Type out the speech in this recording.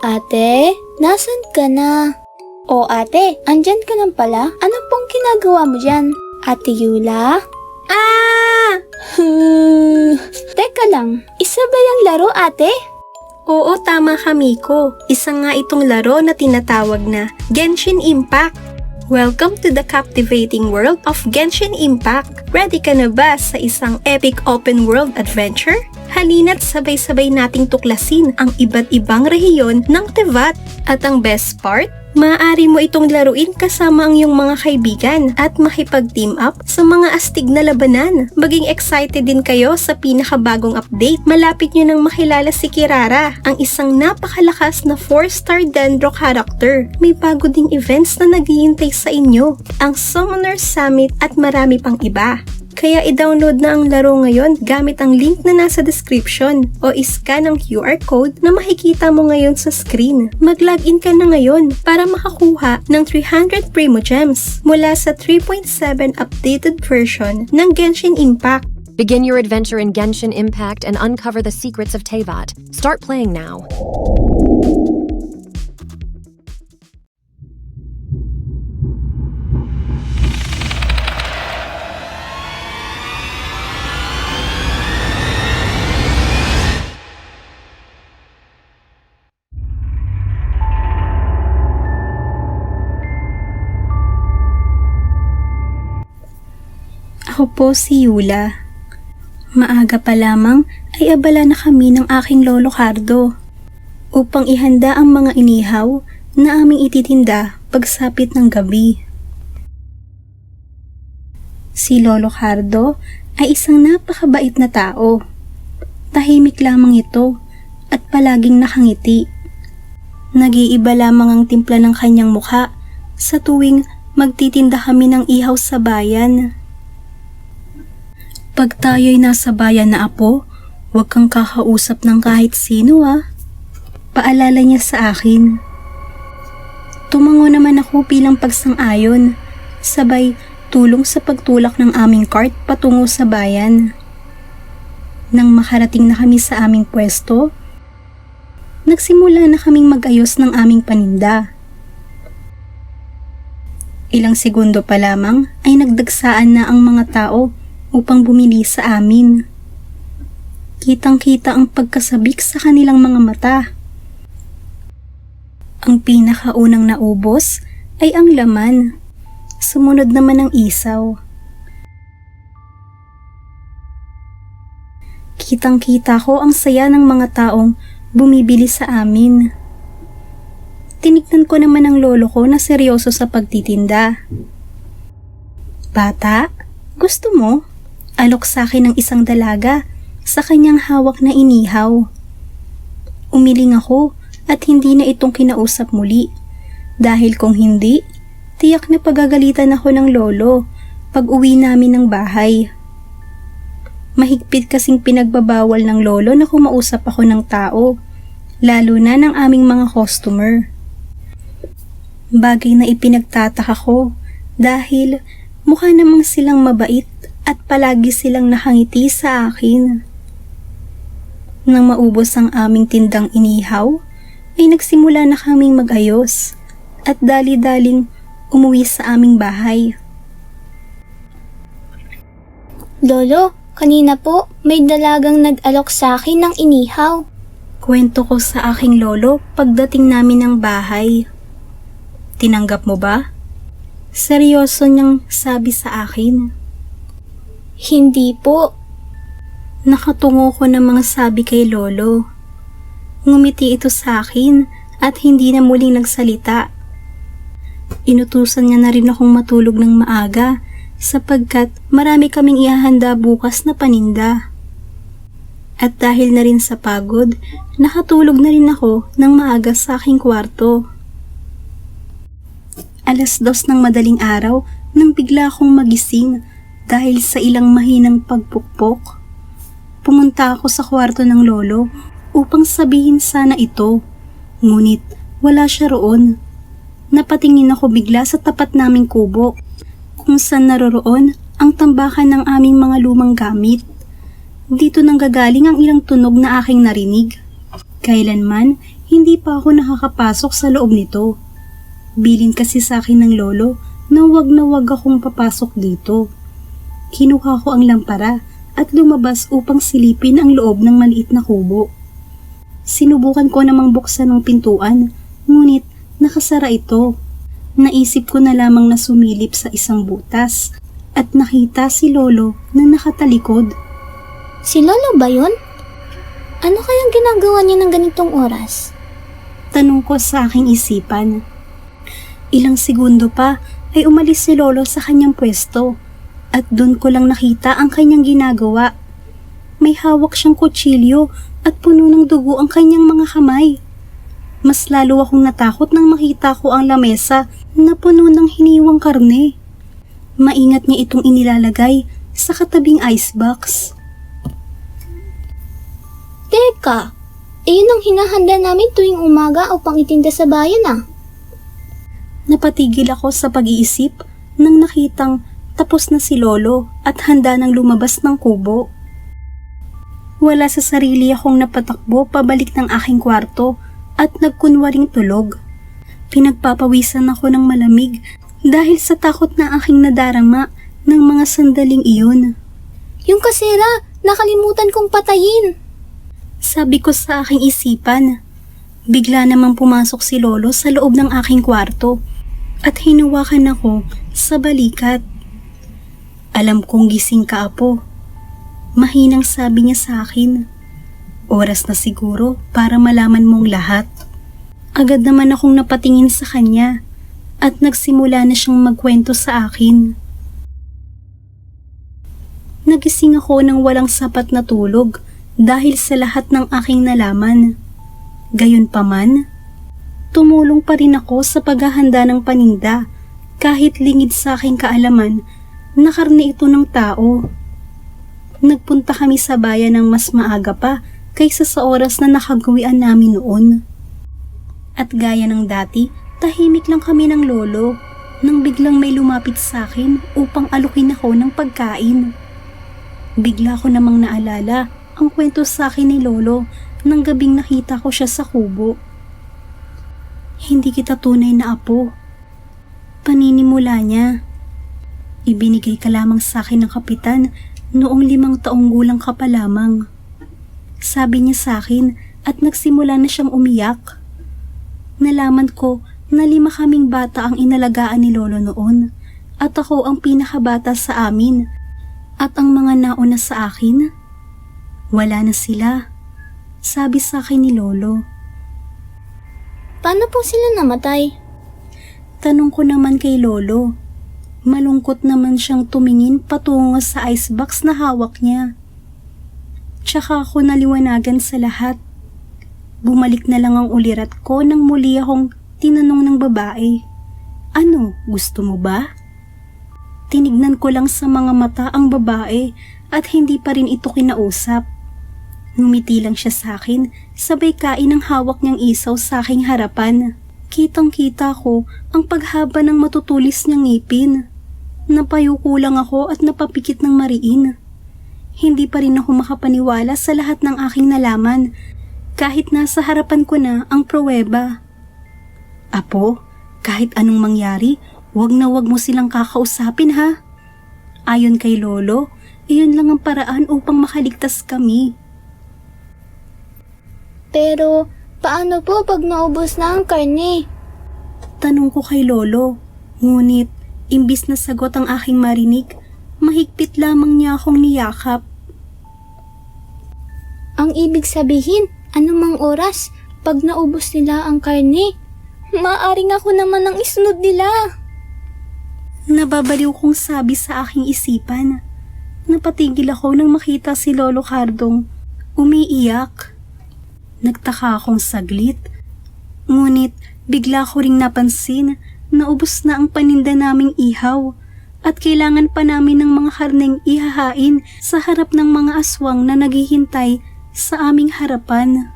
Ate, nasan ka na? O ate, andyan ka lang pala? Ano pong ginagawa mo dyan? Ate Yula? Teka lang, isa ba yung laro ate? Oo, tama ka, Miko. Isa nga itong laro na tinatawag na Genshin Impact. Welcome to the captivating world of Genshin Impact. Ready ka na ba sa isang epic open world adventure? Halina't sabay-sabay nating tuklasin ang iba't ibang rehiyon ng Teyvat. At ang best part, maaari mo itong laruin kasama ang iyong mga kaibigan at makipag-team up sa mga astig na labanan. Maging excited din kayo sa pinakabagong update. Malapit nyo nang makilala si Kirara, ang isang napakalakas na 4-star Dendro character. May bago ding events na naghihintay sa inyo, ang Summoner Summit at marami pang iba. Kaya i-download na ang laro ngayon gamit ang link na nasa description o iscan ang QR code na makikita mo ngayon sa screen. Mag-login ka na ngayon para makakuha ng 300 Primo Gems mula sa 3.7 updated version ng Genshin Impact. Begin your adventure in Genshin Impact and uncover the secrets of Teyvat. Start playing now. Ako po si Yula. Maaga pa lamang ay abala na kami ng aking lolo Cardo upang ihanda ang mga inihaw na aming ititinda pagsapit ng gabi. Si Lolo Cardo ay isang napakabait na tao. Tahimik lamang ito at palaging nakangiti. Nag-iiba lamang ang timpla ng kanyang mukha sa tuwing magtitinda kami ng ihaw sa bayan. Pag tayo'y nasa bayan na apo, huwag kang kakausap ng kahit sino Paalala niya sa akin. Tumango naman ako bilang pagsang-ayon, sabay tulong sa pagtulak ng aming cart patungo sa bayan. Nang makarating na kami sa aming pwesto, nagsimula na kaming mag-ayos ng aming paninda. Ilang segundo pa lamang ay nagdagsaan na ang mga tao upang bumili sa amin. Kitang-kita ang pagkasabik sa kanilang mga mata. Ang pinakaunang naubos ay ang laman. Sumunod naman ang isaw. Kitang-kita ko ang saya ng mga taong bumibili sa amin. Tinignan ko naman ang lolo ko na seryoso sa pagtitinda. Bata, gusto mo? Alok sa akin ng isang dalaga sa kanyang hawak na inihaw. Umiling ako at hindi na itong kinausap muli dahil kung hindi, tiyak na pagagalitan ako ng lolo pag uwi namin ng bahay. Mahigpit kasing pinagbabawal ng lolo na kumausap ako ng tao, lalo na ng aming mga customer. Bagay na ipinagtataka ko dahil mukha namang silang mabait at palagi silang nakangiti sa akin. Nang maubos ang aming tindang inihaw, ay nagsimula na kaming mag-ayos at dali-daling umuwi sa aming bahay. Lolo, kanina po may dalagang nag-alok sa akin ng inihaw. Kwento ko sa aking lolo pagdating namin ng bahay. Tinanggap mo ba? Seryoso niyang sabi sa akin. Hindi po. Nakatungo ko ng mga sabi kay lolo. Ngumiti ito sa akin at hindi na muling nagsalita. Inutusan niya na rin akong matulog ng maaga sapagkat marami kaming ihahanda bukas na paninda. At dahil na rin sa pagod, nakatulog na rin ako ng maaga sa aking kwarto. 2:00 ng madaling araw nang bigla akong magising dahil sa ilang mahinang pagpukpok. Pumunta ako sa kwarto ng lolo upang sabihin sana ito, ngunit wala siya roon. Napatingin ako bigla sa tapat naming kubo, kung saan naroroon ang tambakan ng aming mga lumang gamit. Dito nanggagaling ang ilang tunog na aking narinig. Kailanman, hindi pa ako nakakapasok sa loob nito. Bilin kasi sa akin ng lolo na wag akong papasok dito. Kinuha ko ang lampara at lumabas upang silipin ang loob ng maliit na kubo. Sinubukan ko namang buksan ang pintuan, ngunit nakasara ito. Naisip ko na lamang na sumilip sa isang butas at nakita si lolo na nakatalikod. Si Lolo ba yun? Ano kayang ginagawa niya ng ganitong oras? Tanong ko sa aking isipan. Ilang segundo pa ay umalis si lolo sa kanyang pwesto at doon ko lang nakita ang kanyang ginagawa. May hawak siyang kutsilyo at puno ng dugo ang kanyang mga kamay. Mas lalo akong natakot nang makita ko ang lamesa na puno ng hiniwang karne. Maingat niya itong inilalagay sa katabing icebox. Teka, iyon ang hinahanda namin tuwing umaga upang itinda sa bayan Napatigil ako sa pag-iisip nang nakitang tapos na si lolo at handa nang lumabas ng kubo. Wala sa sarili akong napatakbo pabalik ng aking kwarto at nagkunwaring tulog. Pinagpapawisan ako ng malamig dahil sa takot na aking nadarama ng mga sandaling iyon. Yung kasera, nakalimutan kong patayin. Sabi ko sa aking isipan. Bigla namang pumasok si lolo sa loob ng aking kwarto at hinawakan ako sa balikat. Alam kong gising ka, apo. Mahinang sabi niya sa akin. Oras na siguro para malaman mong lahat. Agad naman akong napatingin sa kanya at nagsimula na siyang magkwento sa akin. Nagising ako ng walang sapat na tulog dahil sa lahat ng aking nalaman. Gayunpaman, tumulong pa rin ako sa paghahanda ng paninda kahit lingid sa aking kaalaman na karne ito ng tao. Nagpunta kami sa bayan ng mas maaga pa kaysa sa oras na nakagawian namin noon. At gaya ng dati, tahimik lang kami ng lolo nang biglang may lumapit sa akin upang alukin ako ng pagkain. Bigla ko namang naalala ang kwento sa akin ni lolo nang gabing nakita ko siya sa kubo. Hindi kita tunay na apo. Paninimula niya. Ibinigay ka lamang sa akin ng kapitan noong 5 taong gulang ka pa lamang. Sabi niya sa akin at nagsimula na siyang umiyak. Nalaman ko na 5 kaming bata ang inalagaan ni lolo noon at ako ang pinakabata sa amin at ang mga nauna sa akin, wala na sila. Sabi sa akin ni lolo. Paano po sila namatay? Tanong ko naman kay lolo. Malungkot naman siyang tumingin patungo sa icebox na hawak niya. Tsaka ako naliwanagan sa lahat. Bumalik na lang ang ulirat ko nang muli akong tinanong ng babae. Ano, gusto mo ba? Tinignan ko lang sa mga mata ang babae at hindi pa rin ito kinausap. Ngumiti lang siya sa akin, sabay kain ang hawak niyang isaw sa aking harapan. Kitang-kita ko ang paghaba ng matutulis niyang ngipin. Napayuko lang ako at napapikit ng mariin. Hindi pa rin ako makapaniwala sa lahat ng aking nalaman, kahit nasa harapan ko na ang pruweba. Apo, kahit anong mangyari, wag na wag mo silang kakausapin ha. Ayon kay lolo, iyon lang ang paraan upang makaligtas kami. Pero, paano po pag naubos na ang karne? Tanong ko kay lolo, ngunit imbis na sagot ang aking marinig, mahigpit lamang niya akong niyakap. Ang ibig sabihin, anumang oras, pag naubos nila ang karne, maaring ako naman ang isunod nila. Nababaliw kong sabi sa aking isipan. Napatigil ako nang makita si Lolo Cardong umiiyak. Nagtaka akong saglit, ngunit bigla ko ring napansin na ubos na ang paninda naming ihaw at kailangan pa namin ng mga karneng ihahain sa harap ng mga aswang na naghihintay sa aming harapan.